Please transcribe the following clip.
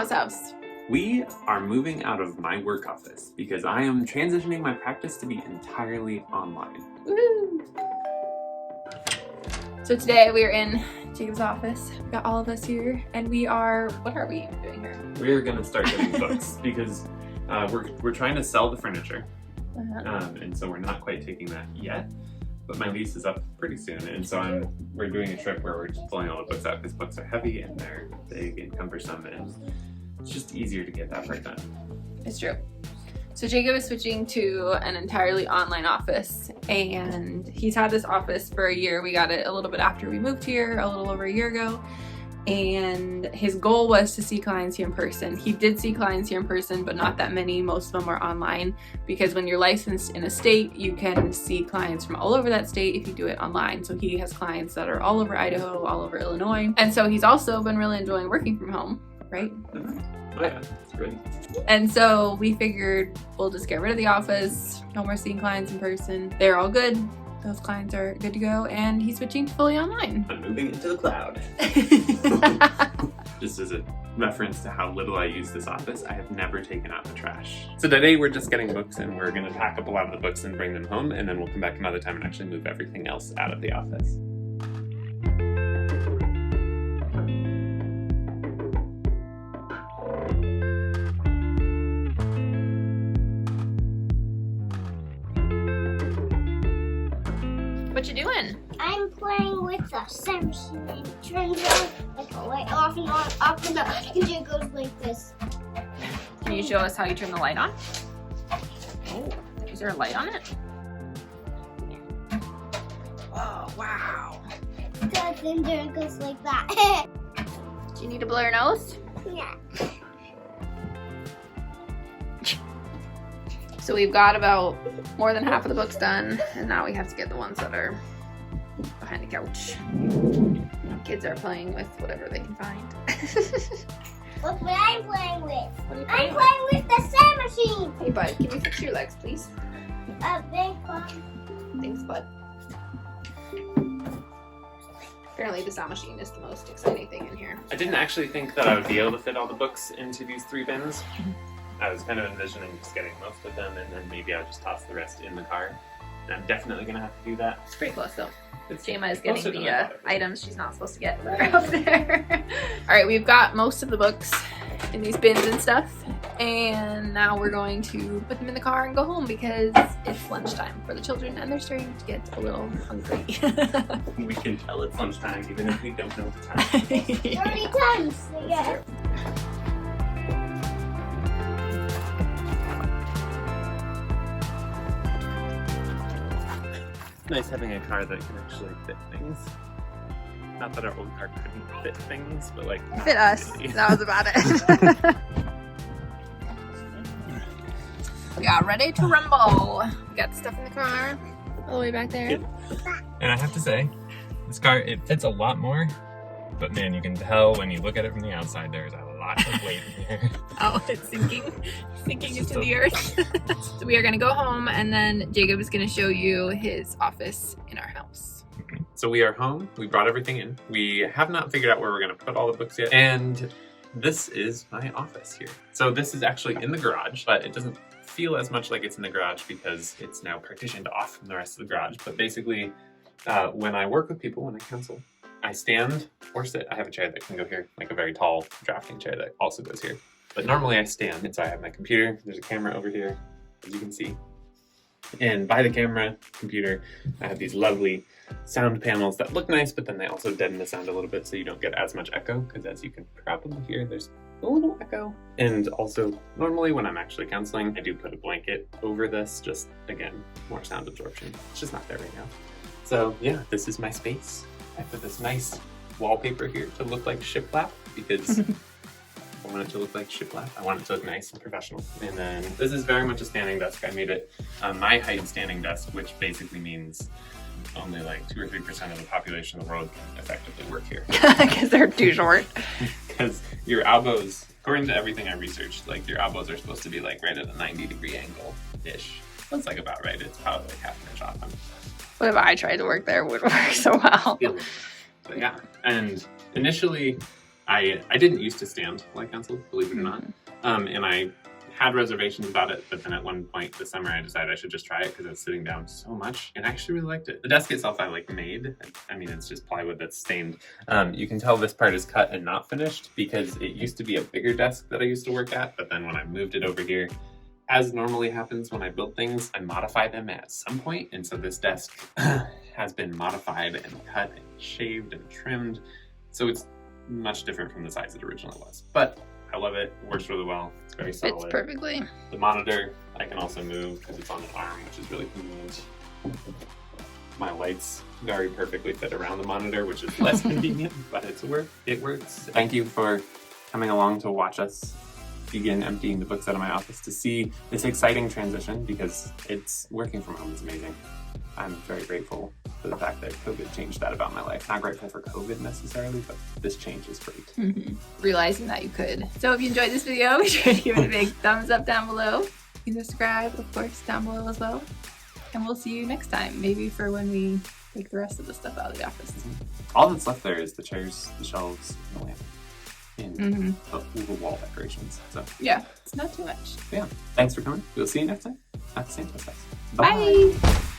Santhouse House. We are moving out of my work office because I am transitioning my practice to be entirely online. Woo! So today we're in Jacob's office. We got all of us here, and what are we doing here? We're gonna start getting books because we're trying to sell the furniture, and so we're not quite taking that yet. But my lease is up pretty soon, and so we're doing a trip where we're just pulling all the books out because books are heavy and they're big and cumbersome, and it's just easier to get that part done. It's true. So Jacob is switching to an entirely online office, and he's had this office for a year. We got it a little bit after we moved here, a little over a year ago. And his goal was to see clients here in person. He did see clients here in person, but not that many. Most of them were online, because when you're licensed in a state, you can see clients from all over that state if you do it online. So he has clients that are all over Idaho, all over Illinois. And so he's also been really enjoying working from home, right? Oh yeah, it's great. And so we figured we'll just get rid of the office. No more seeing clients in person. They're all good. Those clients are good to go, and he's switching to fully online. I'm moving into the cloud. Just as a reference to how little I use this office, I have never taken out the trash. So today we're just getting books, and we're gonna pack up a lot of the books and bring them home, and then we'll come back another time and actually move everything else out of the office. What you doing? I'm playing with the sewing machine, and it turns on like a light off and on, up and up, and it goes like this. Can you show us how you turn the light on? Oh, is there a light on it? Oh, wow. Then there it goes like that. Do you need to blow your nose? Yeah. So we've got about more than half of the books done, and now we have to get the ones that are behind the couch. Kids are playing with whatever they can find. Look what I'm playing with. What are you I'm playing with the sewing machine. Hey bud, can you fix your legs, please? A big one. Thanks, bud. Apparently the sound machine is the most exciting thing in here. I didn't actually think that I would be able to fit all the books into these 3 bins. I was kind of envisioning just getting most of them, and then maybe I'll just toss the rest in the car. And I'm definitely gonna have to do that. It's pretty close though. It's Jaema is getting closer than I the thought it would. items she's not supposed to get up there. All right, we've got most of the books in these bins and stuff, and now we're going to put them in the car and go home because it's lunchtime for the children, and they're starting to get a little hungry. We can tell it's lunchtime even if we don't know the time. 30 times. Yeah. Nice having a car that can actually fit things. Not that our old car couldn't fit things, but like... Fit us. That was about it. We got ready to rumble. We got the stuff in the car all the way back there. And I have to say, this car, it fits a lot more, but man, you can tell when you look at it from the outside, there's a lot of weight in here. Oh, it's sinking into the earth. So we are gonna go home, and then Jacob is gonna show you his office in our house. So we are home, we brought everything in. We have not figured out where we're gonna put all the books yet, and this is my office here. So this is actually in the garage, but it doesn't feel as much like it's in the garage because it's now partitioned off from the rest of the garage. But basically, when I work with people, when I counsel, I stand or sit. I have a chair that can go here, like a very tall drafting chair that also goes here. But normally I stand, and so I have my computer. There's a camera over here, as you can see. And by the camera, computer, I have these lovely sound panels that look nice, but then they also deaden the sound a little bit so you don't get as much echo, because as you can probably hear, there's a little echo. And also, normally when I'm actually counseling, I do put a blanket over this, just, again, more sound absorption. It's just not there right now. So yeah, this is my space. I put this nice wallpaper here to look like shiplap, because I want it to look like shiplap. I want it to look nice and professional. And then this is very much a standing desk. I made it my height standing desk, which basically means only like 2 or 3% of the population of the world can effectively work here. Because they're too short. Because your elbows, according to everything I researched, like your elbows are supposed to be like right at a 90-degree angle-ish. That's like about right. It's probably like half an inch off. What if I tried to work there? It would work so well. So yeah, and initially I didn't used to stand light council, believe it or not. And I had reservations about it, but then at one point this summer I decided I should just try it because I was sitting down so much and I actually really liked it. The desk itself I like made. I mean, it's just plywood that's stained. You can tell this part is cut and not finished because it used to be a bigger desk that I used to work at, but then when I moved it over here, as normally happens when I build things, I modify them at some point, and so this desk has been modified and cut and shaved and trimmed, so it's much different from the size it originally was. But I love it, works really well, it's very solid. Fits perfectly. The monitor I can also move because it's on an arm, which is really convenient. My lights very perfectly fit around the monitor, which is less convenient, but it works. Thank you for coming along to watch us begin emptying the books out of my office to see this exciting transition, because it's working from home is amazing. I'm very grateful for the fact that COVID changed that about my life. Not grateful for COVID necessarily, but this change is great. Realizing that you could. So if you enjoyed this video, be sure to give it a big thumbs up down below. You can subscribe, of course, down below as well. And we'll see you next time, maybe for when we take the rest of the stuff out of the office. All that's left there is the chairs, the shelves, and the lamp. And the wall decorations. So yeah, it's not too much. Yeah. Thanks for coming. We'll see you next time at the Santhouse House. Bye.